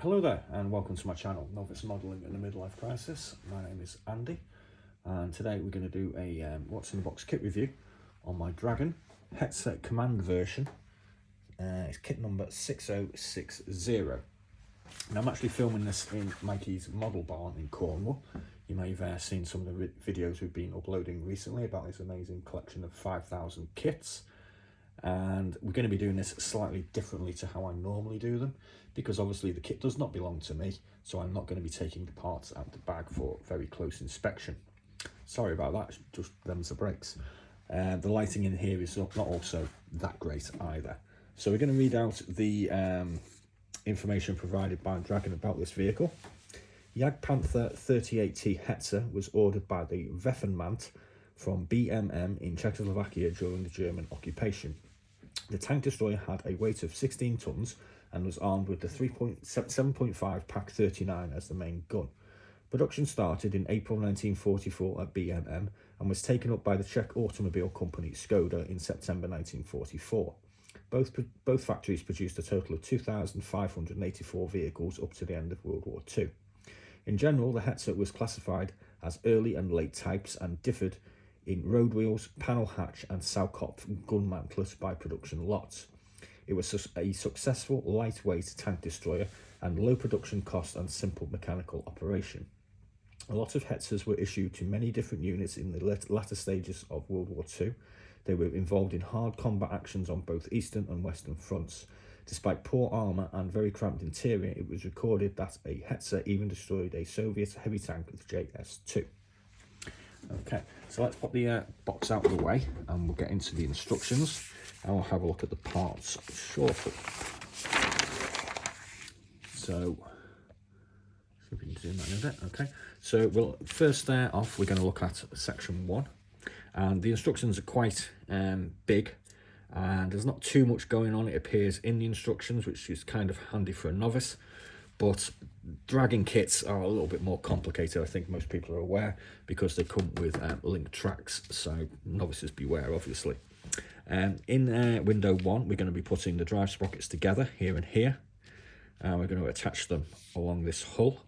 Hello there and welcome to my channel, Novice Modelling in a Midlife Crisis. My name is Andy and today we're going to do a what's in the box kit review on my Dragon Hetzer Command version. It's kit number 6060. Now I'm actually filming this in Mikey's Model Barn in Cornwall. You may have seen some of the videos we've been uploading recently about this amazing collection of 5,000 kits. And we're going to be doing this slightly differently to how I normally do them, because obviously the kit does not belong to me, so I'm not going to be taking the parts out of the bag for very close inspection. Sorry about that, just them's the breaks. The lighting in here is not also that great either. So we're going to read out the information provided by Dragon about this vehicle. Jagdpanther 38T Hetzer was ordered by the Waffenmant from BMM in Czechoslovakia during the German occupation. The tank destroyer had a weight of 16 tons and was armed with the 7.5 Pak 39 as the main gun. Production started in April 1944 at BMM and was taken up by the Czech automobile company Skoda in September 1944. Both factories produced a total of 2,584 vehicles up to the end of World War II. In general, the Hetzer was classified as early and late types and differed in road wheels, panel hatch and Saukopf gun mantlets by production lots. It was a successful lightweight tank destroyer and low production cost and simple mechanical operation. A lot of Hetzers were issued to many different units in the latter stages of World War II. They were involved in hard combat actions on both eastern and western fronts. Despite poor armour and very cramped interior, it was recorded that a Hetzer even destroyed a Soviet heavy tank with JS-2. Okay, so let's put the box out of the way and we'll get into the instructions and we'll have a look at the parts shortly. So, see if we can zoom that in a bit. Okay, so we'll first start off, we're going to look at section 1, and the instructions are quite big and there's not too much going on. It appears in the instructions, which is kind of handy for a novice, but Dragon kits are a little bit more complicated. I think most people are aware because they come with linked tracks, so novices beware, obviously. In window 1, we're going to be putting the drive sprockets together here and here, and we're going to attach them along this hull.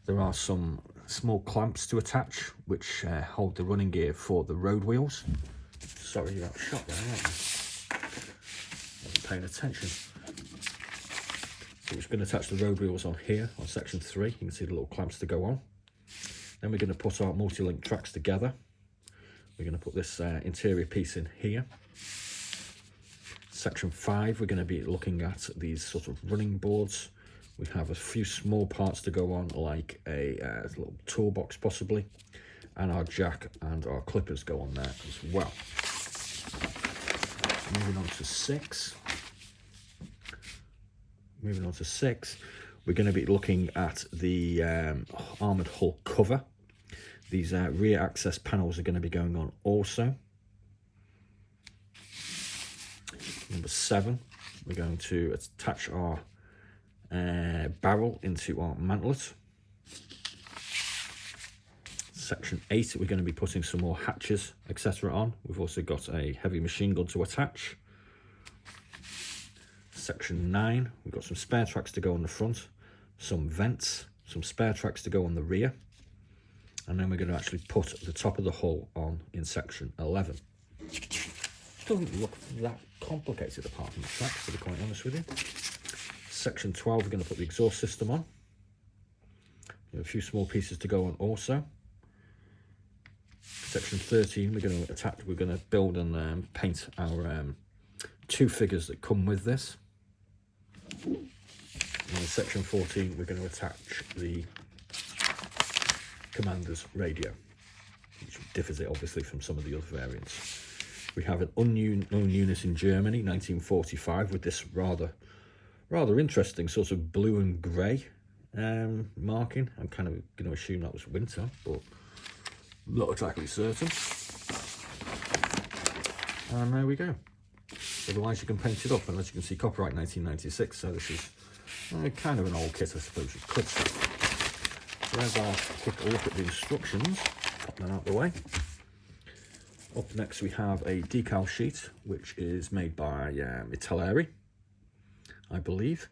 There are some small clamps to attach which hold the running gear for the road wheels. Sorry, you got shot there, aren't you? Wasn't paying attention. So we're just going to attach the road wheels on here, on section 3. You can see the little clamps to go on. Then we're going to put our multi-link tracks together. We're going to put this interior piece in here. Section 5, we're going to be looking at these sort of running boards. We have a few small parts to go on, like a little toolbox possibly. And our jack and our clippers go on there as well. Moving on to 6. We're going to be looking at the armoured hull cover. These rear access panels are going to be going on also. Number 7, we're going to attach our barrel into our mantlet. Section 8, we're going to be putting some more hatches, etc. on. We've also got a heavy machine gun to attach. Section 9, we've got some spare tracks to go on the front, some vents, some spare tracks to go on the rear, and then we're going to actually put the top of the hull on in section 11. Doesn't look that complicated apart from the tracks, to be quite honest with you. Section 12, we're going to put the exhaust system on. A few small pieces to go on also. Section 13, we're going to build and paint our 2 figures that come with this. And in section 14, we're going to attach the commander's radio, which differs it obviously from some of the other variants. We have an unknown unit in Germany, 1945, with this rather interesting sort of blue and grey marking. I'm kind of going to assume that was winter, but not exactly certain. And there we go. Otherwise you can paint it up, and as you can see, copyright 1996, so this is kind of an old kit, I suppose you could say. So there's our quick look at the instructions. Pop that out of the way. Up next we have a decal sheet, which is made by Italeri, I believe.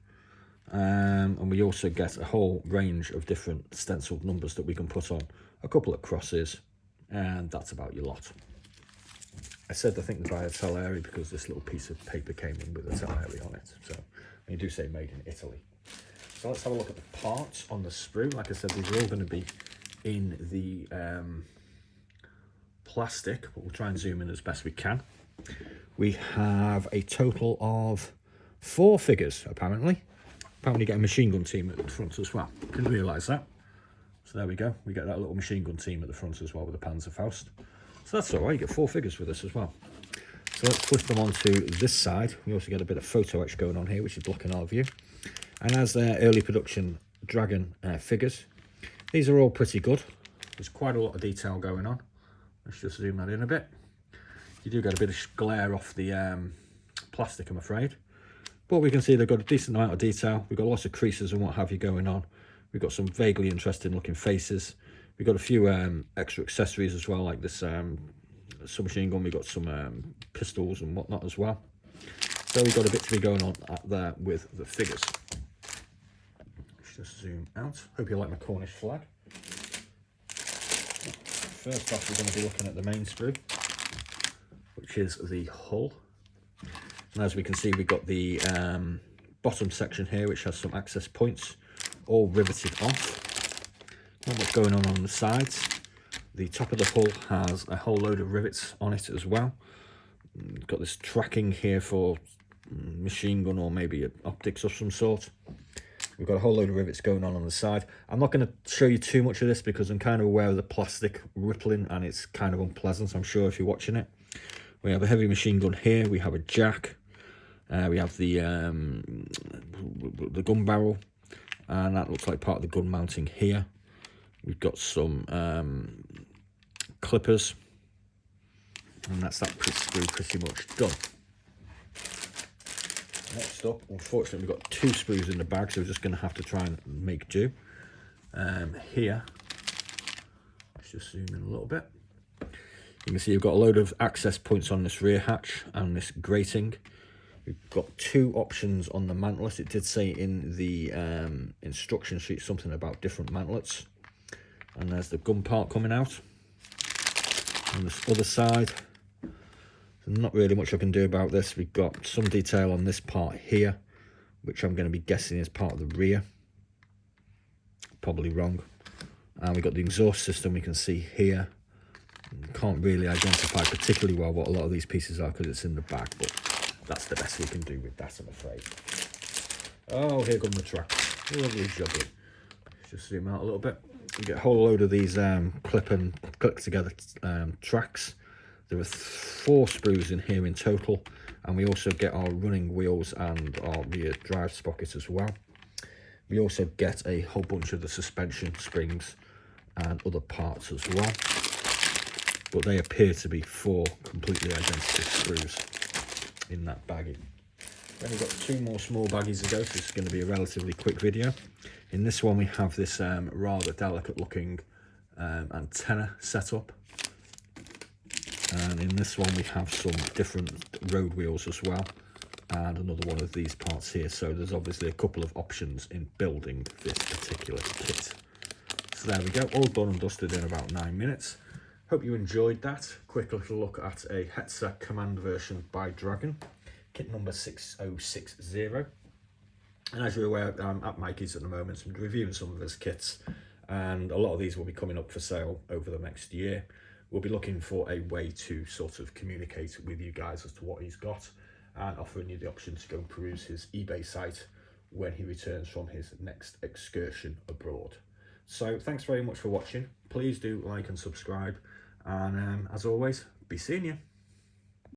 And we also get a whole range of different stenciled numbers that we can put on, a couple of crosses, and that's about your lot. I said I think the buyer Teleri because this little piece of paper came in with a Teleri on it, so you do say made in Italy. So let's have a look at the parts on the sprue. Like I said, these are all going to be in the plastic, but we'll try and zoom in as best we can. We have a total of 4 figures, apparently. Apparently get a machine gun team at the front as well. Didn't realise that. So there we go. We get that little machine gun team at the front as well with the Panzerfaust. So that's all right. You get 4 figures with this as well. So let's twist them onto this side. We also get a bit of photo etch going on here, which is blocking our view. And as their early production dragon figures, these are all pretty good. There's quite a lot of detail going on. Let's just zoom that in a bit. You do get a bit of glare off the plastic, I'm afraid. But we can see they've got a decent amount of detail. We've got lots of creases and what have you going on. We've got some vaguely interesting looking faces. We've got a few extra accessories as well, like this submachine gun. We've got some pistols and whatnot as well. So we've got a bit to be going on there with the figures. Let's just zoom out. Hope you like my Cornish flag. First off, we're going to be looking at the main sprue, which is the hull. And as we can see, we've got the bottom section here, which has some access points, all riveted off. Not much going on the sides. The top of the hull has a whole load of rivets on it as well. We've got this tracking here for machine gun or maybe optics of some sort. We've got a whole load of rivets going on the side. I'm not going to show you too much of this because I'm kind of aware of the plastic rippling and it's kind of unpleasant, I'm sure, if you're watching it. We have a heavy machine gun here. We have a jack. We have the gun barrel, and that looks like part of the gun mounting here. We've got some clippers, and that's that sprue pretty much done. Next up, unfortunately, we've got 2 sprues in the bag, so we're just going to have to try and make do. Here, let's just zoom in a little bit. You can see you've got a load of access points on this rear hatch and this grating. We've got 2 options on the mantlets. It did say in the instruction sheet something about different mantlets. And there's the gun part coming out. On this other side, there's not really much I can do about this. We've got some detail on this part here, which I'm going to be guessing is part of the rear. Probably wrong. And we've got the exhaust system we can see here. Can't really identify particularly well what a lot of these pieces are because it's in the back, but that's the best we can do with that, I'm afraid. Oh, here come the tracks. Lovely jubbly. Let's just zoom out a little bit. We get a whole load of these click together tracks. There are 4 sprues in here in total, and we also get our running wheels and our rear drive sprocket as well. We also get a whole bunch of the suspension springs and other parts as well. But they appear to be 4 completely identical sprues in that baggie. Then we've got 2 more small baggies to go, so this is going to be a relatively quick video. In this one we have this rather delicate looking antenna setup. And in this one we have some different road wheels as well. And another one of these parts here. So there's obviously a couple of options in building this particular kit. So there we go, all done and dusted in about 9 minutes. Hope you enjoyed that. Quick little look at a Hetzer Command version by Dragon, kit number 6060. And as you're aware, I'm at Mikey's at the moment. I'm reviewing some of his kits, and a lot of these will be coming up for sale over the next year. We'll be looking for a way to sort of communicate with you guys as to what he's got, and offering you the option to go and peruse his eBay site when he returns from his next excursion abroad. So thanks very much for watching. Please do like and subscribe, and as always, be seeing you.